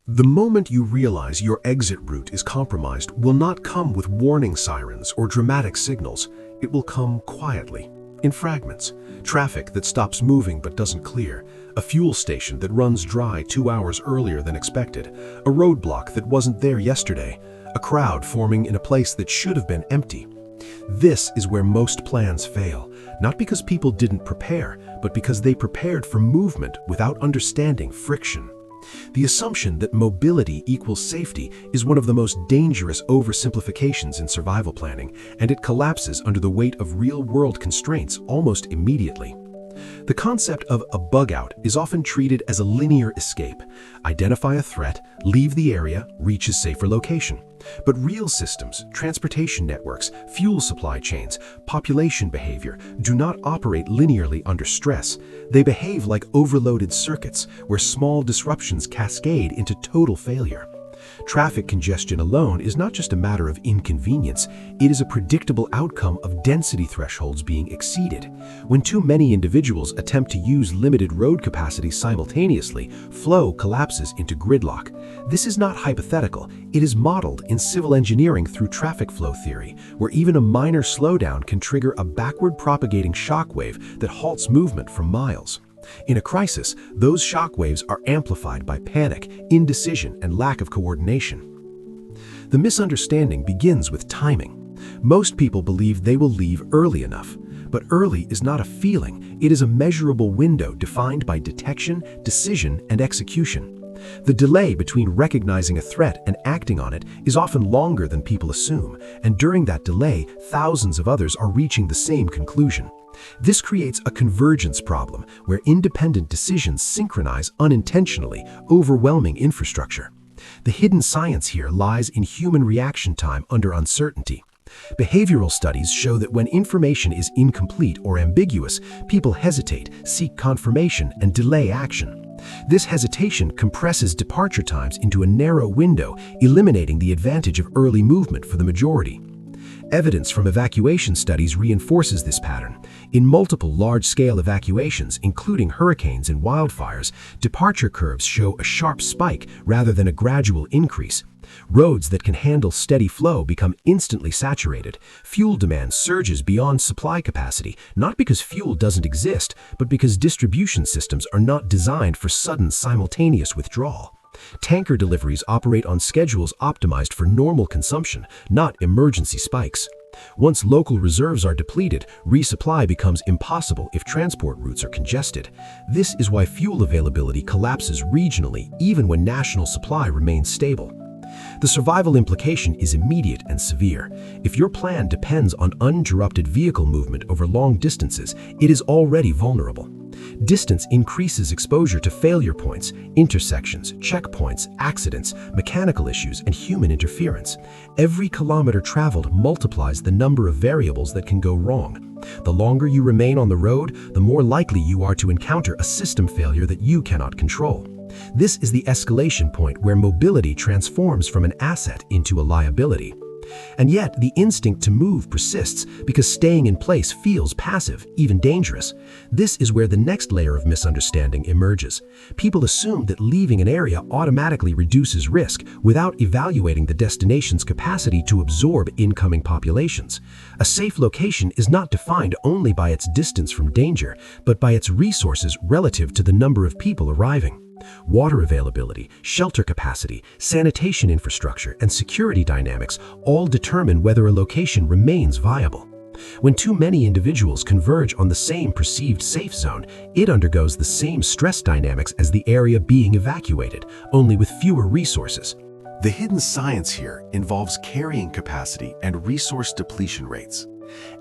The moment you realize your exit route is compromised will not come with warning sirens or dramatic signals. It will come quietly, in fragments. Traffic that stops moving but doesn't clear, a fuel station that runs dry 2 hours earlier than expected, a roadblock that wasn't there yesterday, a crowd forming in a place that should have been empty. This is where most plans fail, not because people didn't prepare, but because they prepared for movement without understanding friction. The assumption that mobility equals safety is one of the most dangerous oversimplifications in survival planning, and it collapses under the weight of real-world constraints almost immediately. The concept of a bug-out is often treated as a linear escape. Identify a threat, leave the area, reach a safer location. But real systems, transportation networks, fuel supply chains, population behavior do not operate linearly under stress. They behave like overloaded circuits, where small disruptions cascade into total failure. Traffic congestion alone is not just a matter of inconvenience, it is a predictable outcome of density thresholds being exceeded. When too many individuals attempt to use limited road capacity simultaneously, flow collapses into gridlock. This is not hypothetical, it is modeled in civil engineering through traffic flow theory, where even a minor slowdown can trigger a backward propagating shockwave that halts movement for miles. In a crisis, those shockwaves are amplified by panic, indecision, and lack of coordination. The misunderstanding begins with timing. Most people believe they will leave early enough, but early is not a feeling, it is a measurable window defined by detection, decision, and execution. The delay between recognizing a threat and acting on it is often longer than people assume, and during that delay, thousands of others are reaching the same conclusion. This creates a convergence problem where independent decisions synchronize unintentionally, overwhelming infrastructure. The hidden science here lies in human reaction time under uncertainty. Behavioral studies show that when information is incomplete or ambiguous, people hesitate, seek confirmation, and delay action. This hesitation compresses departure times into a narrow window, eliminating the advantage of early movement for the majority. Evidence from evacuation studies reinforces this pattern. In multiple large-scale evacuations, including hurricanes and wildfires, departure curves show a sharp spike rather than a gradual increase. Roads that can handle steady flow become instantly saturated. Fuel demand surges beyond supply capacity, not because fuel doesn't exist, but because distribution systems are not designed for sudden simultaneous withdrawal. Tanker deliveries operate on schedules optimized for normal consumption, not emergency spikes. Once local reserves are depleted, resupply becomes impossible if transport routes are congested. This is why fuel availability collapses regionally, even when national supply remains stable. The survival implication is immediate and severe. If your plan depends on uninterrupted vehicle movement over long distances, it is already vulnerable. Distance increases exposure to failure points, intersections, checkpoints, accidents, mechanical issues, and human interference. Every kilometer traveled multiplies the number of variables that can go wrong. The longer you remain on the road, the more likely you are to encounter a system failure that you cannot control. This is the escalation point where mobility transforms from an asset into a liability. And yet, the instinct to move persists because staying in place feels passive, even dangerous. This is where the next layer of misunderstanding emerges. People assume that leaving an area automatically reduces risk without evaluating the destination's capacity to absorb incoming populations. A safe location is not defined only by its distance from danger, but by its resources relative to the number of people arriving. Water availability, shelter capacity, sanitation infrastructure, and security dynamics all determine whether a location remains viable. When too many individuals converge on the same perceived safe zone, it undergoes the same stress dynamics as the area being evacuated, only with fewer resources. The hidden science here involves carrying capacity and resource depletion rates.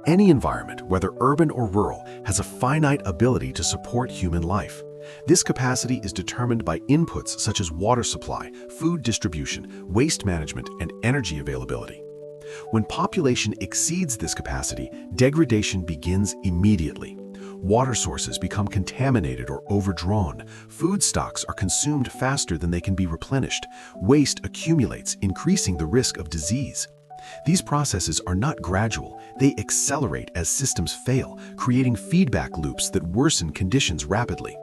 Any environment, whether urban or rural, has a finite ability to support human life. This capacity is determined by inputs such as water supply, food distribution, waste management, and energy availability. When population exceeds this capacity, degradation begins immediately. Water sources become contaminated or overdrawn. Food stocks are consumed faster than they can be replenished. Waste accumulates, increasing the risk of disease. These processes are not gradual, they accelerate as systems fail, creating feedback loops that worsen conditions rapidly.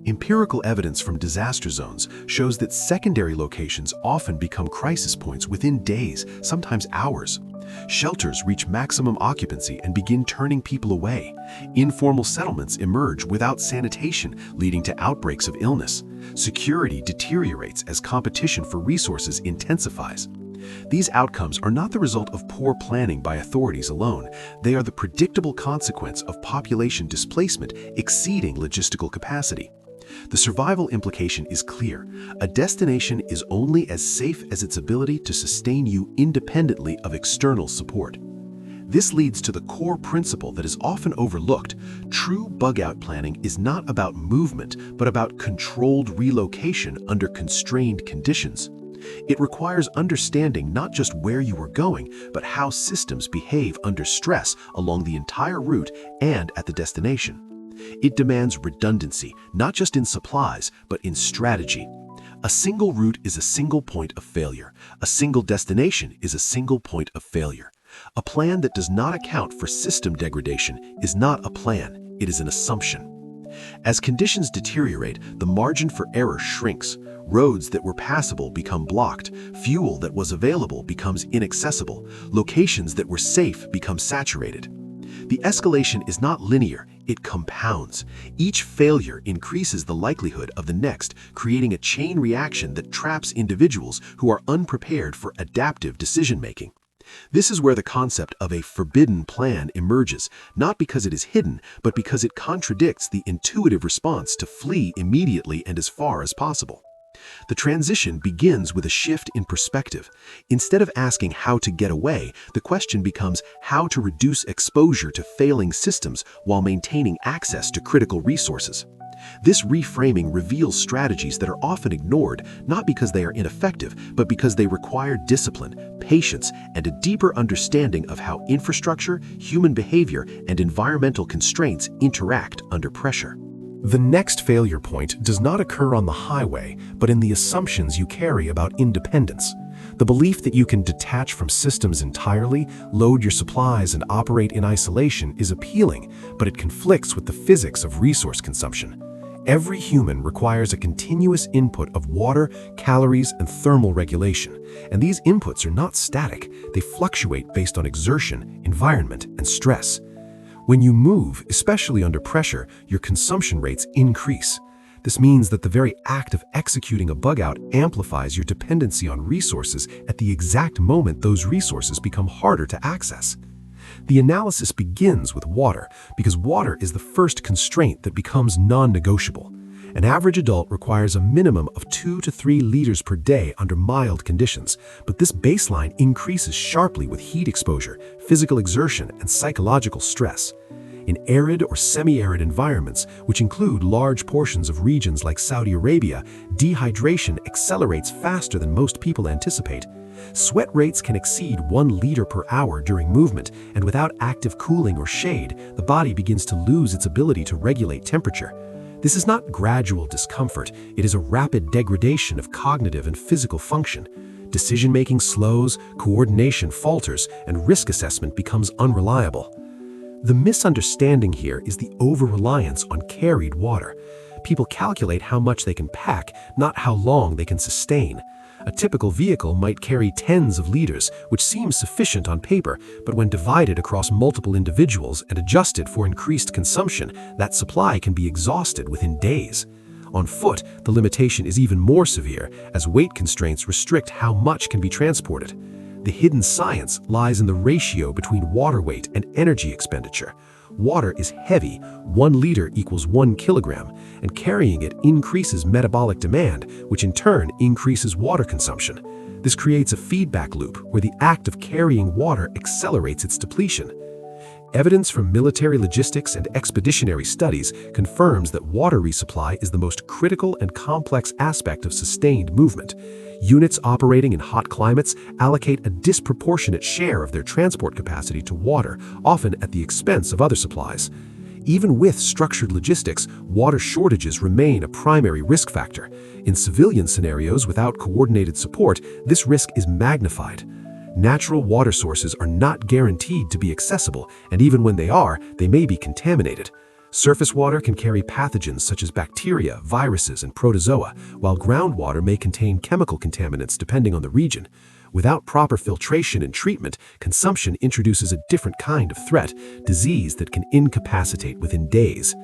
Empirical evidence from disaster zones shows that secondary locations often become crisis points within days, sometimes hours. Shelters reach maximum occupancy and begin turning people away. Informal settlements emerge without sanitation, leading to outbreaks of illness. Security deteriorates as competition for resources intensifies. These outcomes are not the result of poor planning by authorities alone. They are the predictable consequence of population displacement exceeding logistical capacity. The survival implication is clear. A destination is only as safe as its ability to sustain you independently of external support. This leads to the core principle that is often overlooked. True bug-out planning is not about movement, but about controlled relocation under constrained conditions. It requires understanding not just where you are going, but how systems behave under stress along the entire route and at the destination. It demands redundancy, not just in supplies, but in strategy. A single route is a single point of failure. A single destination is a single point of failure. A plan that does not account for system degradation is not a plan, it is an assumption. As conditions deteriorate, the margin for error shrinks. Roads that were passable become blocked. Fuel that was available becomes inaccessible. Locations that were safe become saturated. The escalation is not linear, it compounds. Each failure increases the likelihood of the next, creating a chain reaction that traps individuals who are unprepared for adaptive decision-making. This is where the concept of a forbidden plan emerges, not because it is hidden, but because it contradicts the intuitive response to flee immediately and as far as possible. The transition begins with a shift in perspective. Instead of asking how to get away, the question becomes how to reduce exposure to failing systems while maintaining access to critical resources. This reframing reveals strategies that are often ignored, not because they are ineffective, but because they require discipline, patience, and a deeper understanding of how infrastructure, human behavior, and environmental constraints interact under pressure. The next failure point does not occur on the highway, but in the assumptions you carry about independence. The belief that you can detach from systems entirely, load your supplies, and operate in isolation is appealing, but it conflicts with the physics of resource consumption. Every human requires a continuous input of water, calories, and thermal regulation, and these inputs are not static. They fluctuate based on exertion, environment, and stress. When you move, especially under pressure, your consumption rates increase. This means that the very act of executing a bug-out amplifies your dependency on resources at the exact moment those resources become harder to access. The analysis begins with water, because water is the first constraint that becomes non-negotiable. An average adult requires a minimum of 2 to 3 liters per day under mild conditions, but this baseline increases sharply with heat exposure, physical exertion, and psychological stress. In arid or semi-arid environments, which include large portions of regions like Saudi Arabia, dehydration accelerates faster than most people anticipate. Sweat rates can exceed 1 liter per hour during movement, and without active cooling or shade, the body begins to lose its ability to regulate temperature. This is not gradual discomfort, it is a rapid degradation of cognitive and physical function. Decision-making slows, coordination falters, and risk assessment becomes unreliable. The misunderstanding here is the over-reliance on carried water. People calculate how much they can pack, not how long they can sustain. A typical vehicle might carry tens of liters, which seems sufficient on paper, but when divided across multiple individuals and adjusted for increased consumption, that supply can be exhausted within days. On foot, the limitation is even more severe, as weight constraints restrict how much can be transported. The hidden science lies in the ratio between water weight and energy expenditure. Water is heavy, 1 liter equals 1 kilogram, and carrying it increases metabolic demand, which in turn increases water consumption. This creates a feedback loop where the act of carrying water accelerates its depletion. Evidence from military logistics and expeditionary studies confirms that water resupply is the most critical and complex aspect of sustained movement. Units operating in hot climates allocate a disproportionate share of their transport capacity to water, often at the expense of other supplies. Even with structured logistics, water shortages remain a primary risk factor. In civilian scenarios without coordinated support, this risk is magnified. Natural water sources are not guaranteed to be accessible, and even when they are, they may be contaminated. Surface water can carry pathogens such as bacteria, viruses, and protozoa, while groundwater may contain chemical contaminants depending on the region. Without proper filtration and treatment, consumption introduces a different kind of threat, disease that can incapacitate within days.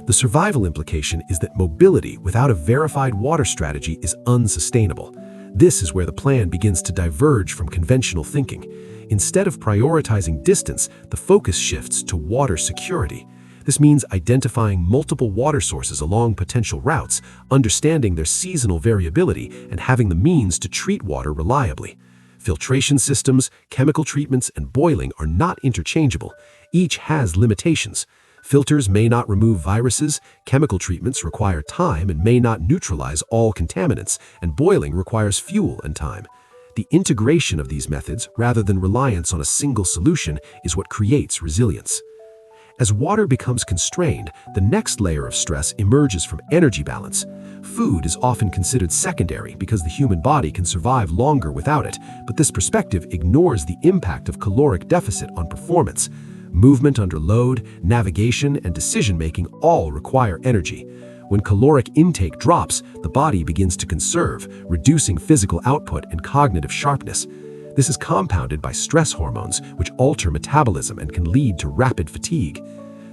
The survival implication is that mobility without a verified water strategy is unsustainable. This is where the plan begins to diverge from conventional thinking. Instead of prioritizing distance, the focus shifts to water security. This means identifying multiple water sources along potential routes, understanding their seasonal variability, and having the means to treat water reliably. Filtration systems, chemical treatments, and boiling are not interchangeable. Each has limitations. Filters may not remove viruses, chemical treatments require time and may not neutralize all contaminants, and boiling requires fuel and time. The integration of these methods, rather than reliance on a single solution, is what creates resilience. As water becomes constrained, the next layer of stress emerges from energy balance. Food is often considered secondary because the human body can survive longer without it, but this perspective ignores the impact of caloric deficit on performance. Movement under load, navigation, and decision-making all require energy. When caloric intake drops, the body begins to conserve, reducing physical output and cognitive sharpness. This is compounded by stress hormones, which alter metabolism and can lead to rapid fatigue.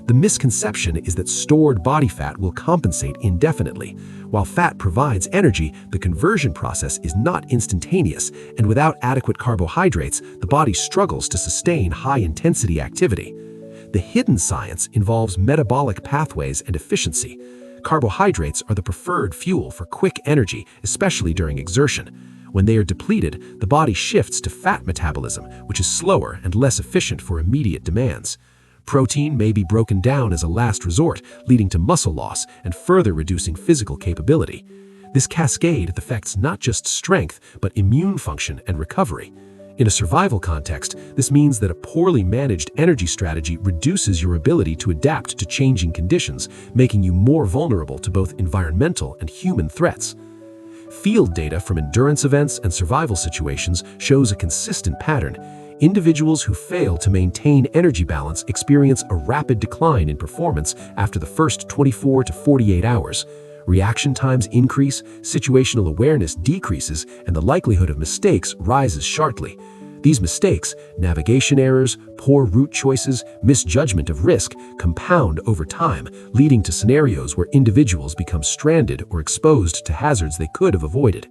The misconception is that stored body fat will compensate indefinitely. While fat provides energy, the conversion process is not instantaneous, and without adequate carbohydrates, the body struggles to sustain high-intensity activity. The hidden science involves metabolic pathways and efficiency. Carbohydrates are the preferred fuel for quick energy, especially during exertion. When they are depleted, the body shifts to fat metabolism, which is slower and less efficient for immediate demands. Protein may be broken down as a last resort, leading to muscle loss and further reducing physical capability. This cascade affects not just strength, but immune function and recovery. In a survival context, this means that a poorly managed energy strategy reduces your ability to adapt to changing conditions, making you more vulnerable to both environmental and human threats. Field data from endurance events and survival situations shows a consistent pattern. Individuals who fail to maintain energy balance experience a rapid decline in performance after the first 24 to 48 hours. Reaction times increase, situational awareness decreases, and the likelihood of mistakes rises sharply. These mistakes, navigation errors, poor route choices, misjudgment of risk, compound over time, leading to scenarios where individuals become stranded or exposed to hazards they could have avoided.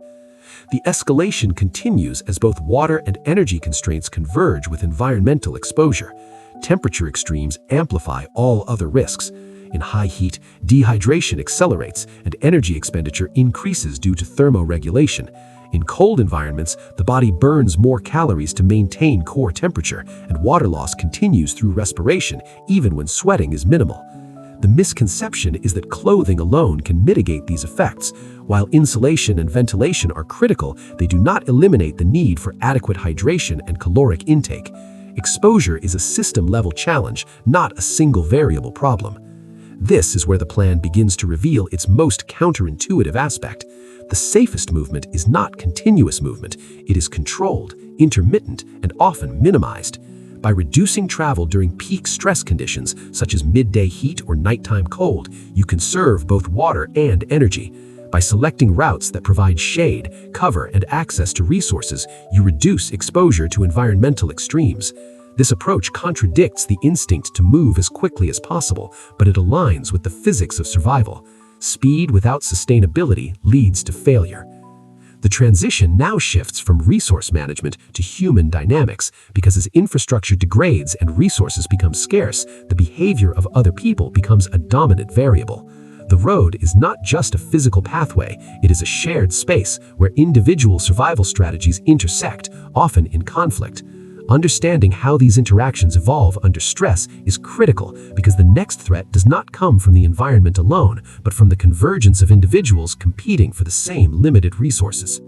The escalation continues as both water and energy constraints converge with environmental exposure. Temperature extremes amplify all other risks. In high heat, dehydration accelerates and energy expenditure increases due to thermoregulation. In cold environments, the body burns more calories to maintain core temperature, and water loss continues through respiration, even when sweating is minimal. The misconception is that clothing alone can mitigate these effects. While insulation and ventilation are critical, they do not eliminate the need for adequate hydration and caloric intake. Exposure is a system-level challenge, not a single variable problem. This is where the plan begins to reveal its most counterintuitive aspect. The safest movement is not continuous movement. It is controlled, intermittent, and often minimized. By reducing travel during peak stress conditions, such as midday heat or nighttime cold, you conserve both water and energy. By selecting routes that provide shade, cover, and access to resources, you reduce exposure to environmental extremes. This approach contradicts the instinct to move as quickly as possible, but it aligns with the physics of survival. Speed without sustainability leads to failure. The transition now shifts from resource management to human dynamics, because as infrastructure degrades and resources become scarce, the behavior of other people becomes a dominant variable. The road is not just a physical pathway, it is a shared space where individual survival strategies intersect, often in conflict. Understanding how these interactions evolve under stress is critical, because the next threat does not come from the environment alone, but from the convergence of individuals competing for the same limited resources.